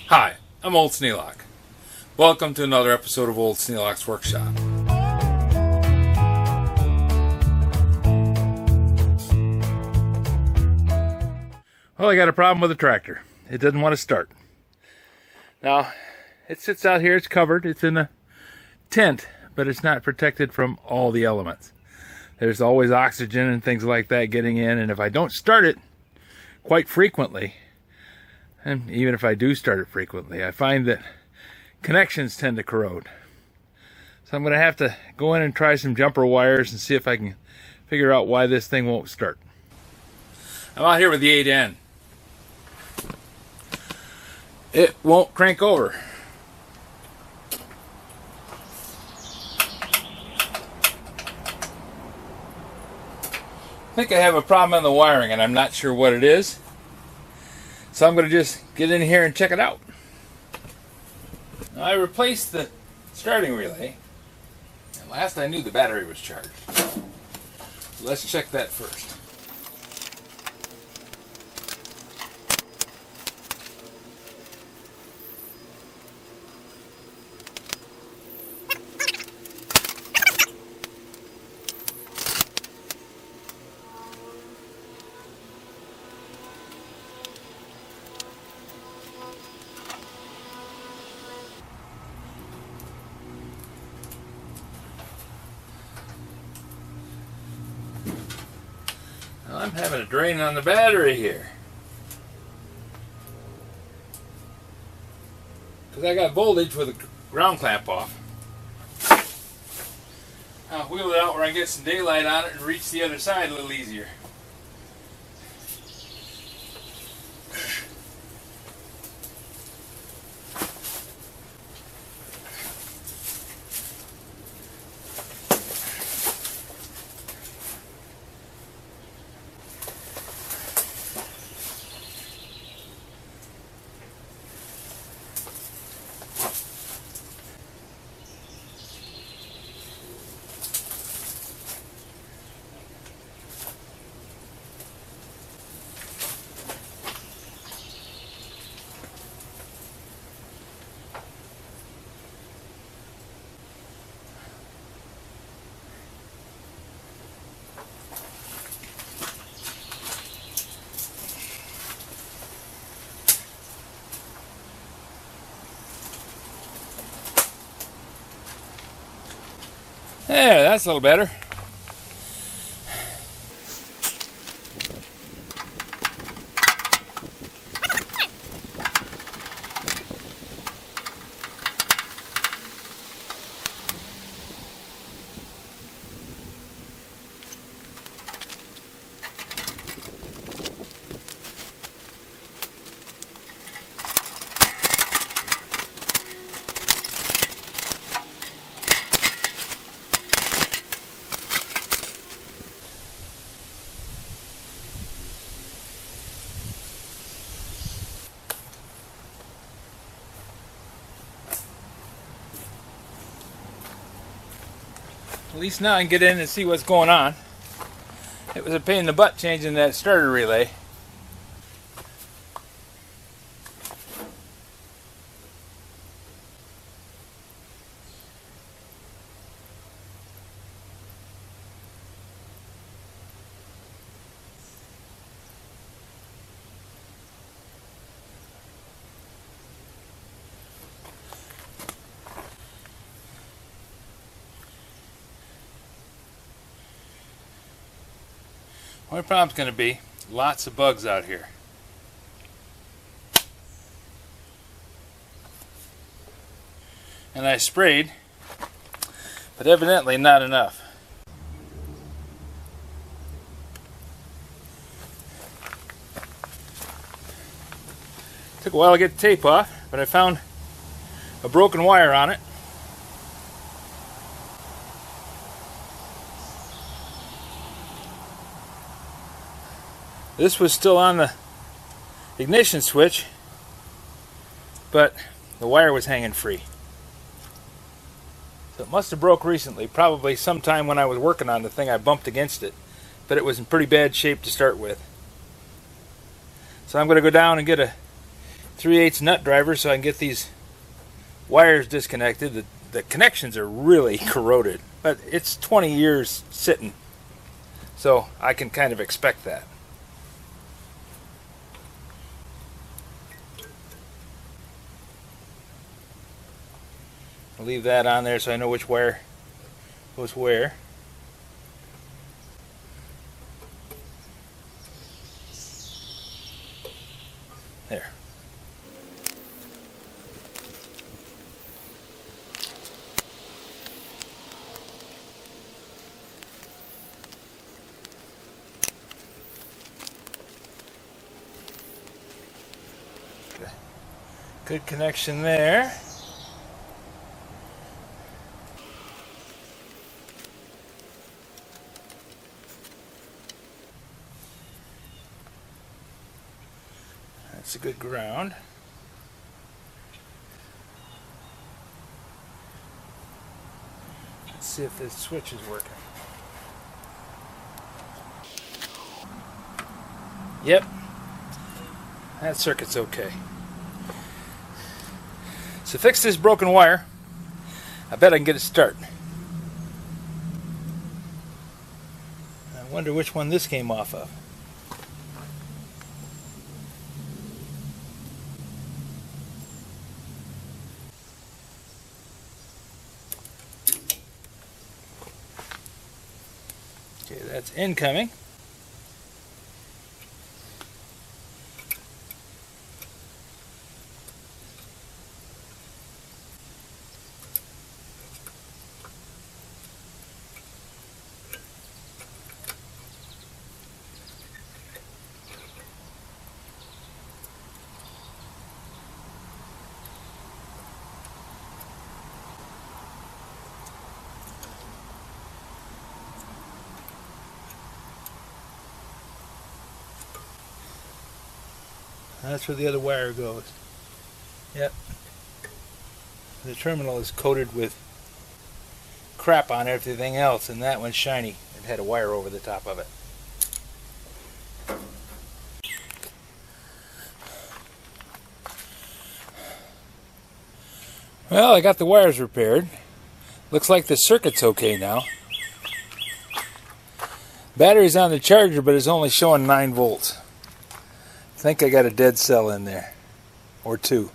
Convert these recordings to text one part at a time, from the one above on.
Hi, I'm Old Sneelock. Welcome to another episode of Old Sneelock's Workshop. Well, I got a problem with the tractor. It doesn't want to start. Now, it sits out here, it's covered, it's in a tent, but it's not protected from all the elements. There's always oxygen and things like that getting in, and if I don't start it quite frequently, and even if I do start it frequently, I find that connections tend to corrode. So I'm going to have to go in and try some jumper wires and see if I can figure out why this thing won't start. I'm out here with the 8N. It won't crank over. I think I have a problem in the wiring and I'm not sure what it is. So I'm going to just get in here and check it out. Now, I replaced the starting relay. And last I knew the battery was charged. So let's check that first. I'm having a drain on the battery here. Because I got voltage with the ground clamp off. I'll wheel it out where I can get some daylight on it and reach the other side a little easier. There, that's a little better. At least now I can get in and see what's going on. It was a pain in the butt changing that starter relay. Only problem's going to be lots of bugs out here. And I sprayed, but evidently not enough. Took a while to get the tape off, but I found a broken wire on it. This was still on the ignition switch, but the wire was hanging free. So it must have broke recently, probably sometime when I was working on the thing I bumped against it, but it was in pretty bad shape to start with. So I'm going to go down and get a 3/8 nut driver so I can get these wires disconnected. The connections are really corroded, but it's 20 years sitting, so I can kind of expect that. I'll leave that on there so I know which wire goes where. There. Okay. Good connection there. That's a good ground. Let's see if this switch is working. Yep, that circuit's okay. So fix this broken wire. I bet I can get it to start. I wonder which one this came off of. Okay, that's incoming. That's where the other wire goes. Yep. The terminal is coated with crap on everything else, and that one's shiny. It had a wire over the top of it. Well, I got the wires repaired. Looks like the circuit's okay now. Battery's on the charger, but it's only showing 9 volts. I think I got a dead cell in there, or 2.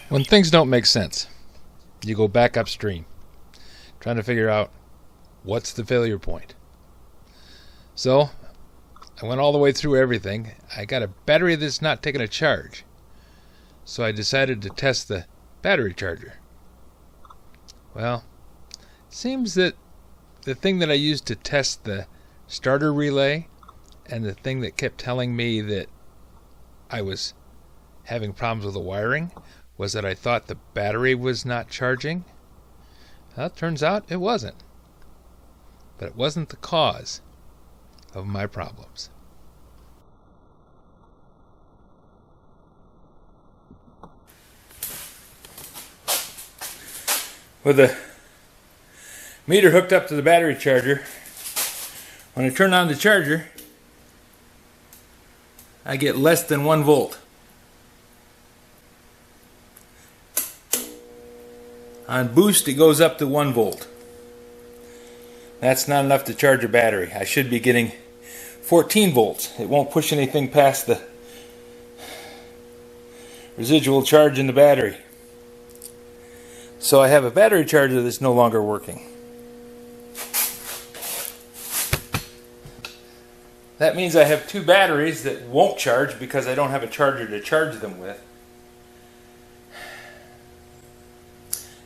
When things don't make sense, you go back upstream, trying to figure out what's the failure point. So, I went all the way through everything. I got a battery that's not taking a charge. So I decided to test the battery charger. Well, it seems that the thing that I used to test the starter relay and the thing that kept telling me that I was having problems with the wiring was that I thought the battery was not charging. Well, it turns out it wasn't. But it wasn't the cause of my problems. With the meter hooked up to the battery charger, when I turn on the charger, I get less than 1 volt. On boost, it goes up to 1 volt. That's not enough to charge a battery. I should be getting 14 volts. It won't push anything past the residual charge in the battery. So I have a battery charger that's no longer working. That means I have 2 batteries that won't charge because I don't have a charger to charge them with.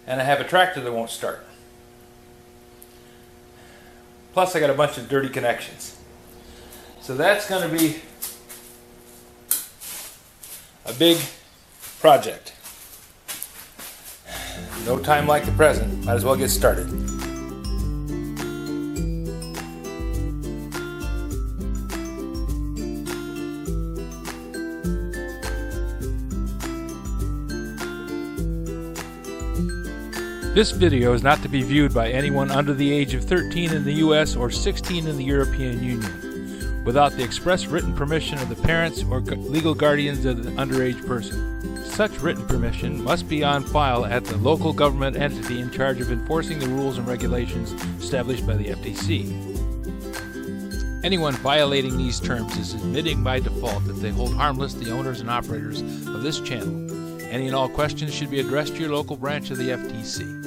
And I have a tractor that won't start. Plus I got a bunch of dirty connections. So that's going to be a big project. No time like the present. Might as well get started. This video is not to be viewed by anyone under the age of 13 in the US or 16 in the European Union. without the express written permission of the parents or legal guardians of the underage person. Such written permission must be on file at the local government entity in charge of enforcing the rules and regulations established by the FTC. Anyone violating these terms is admitting by default that they hold harmless the owners and operators of this channel. Any and all questions should be addressed to your local branch of the FTC.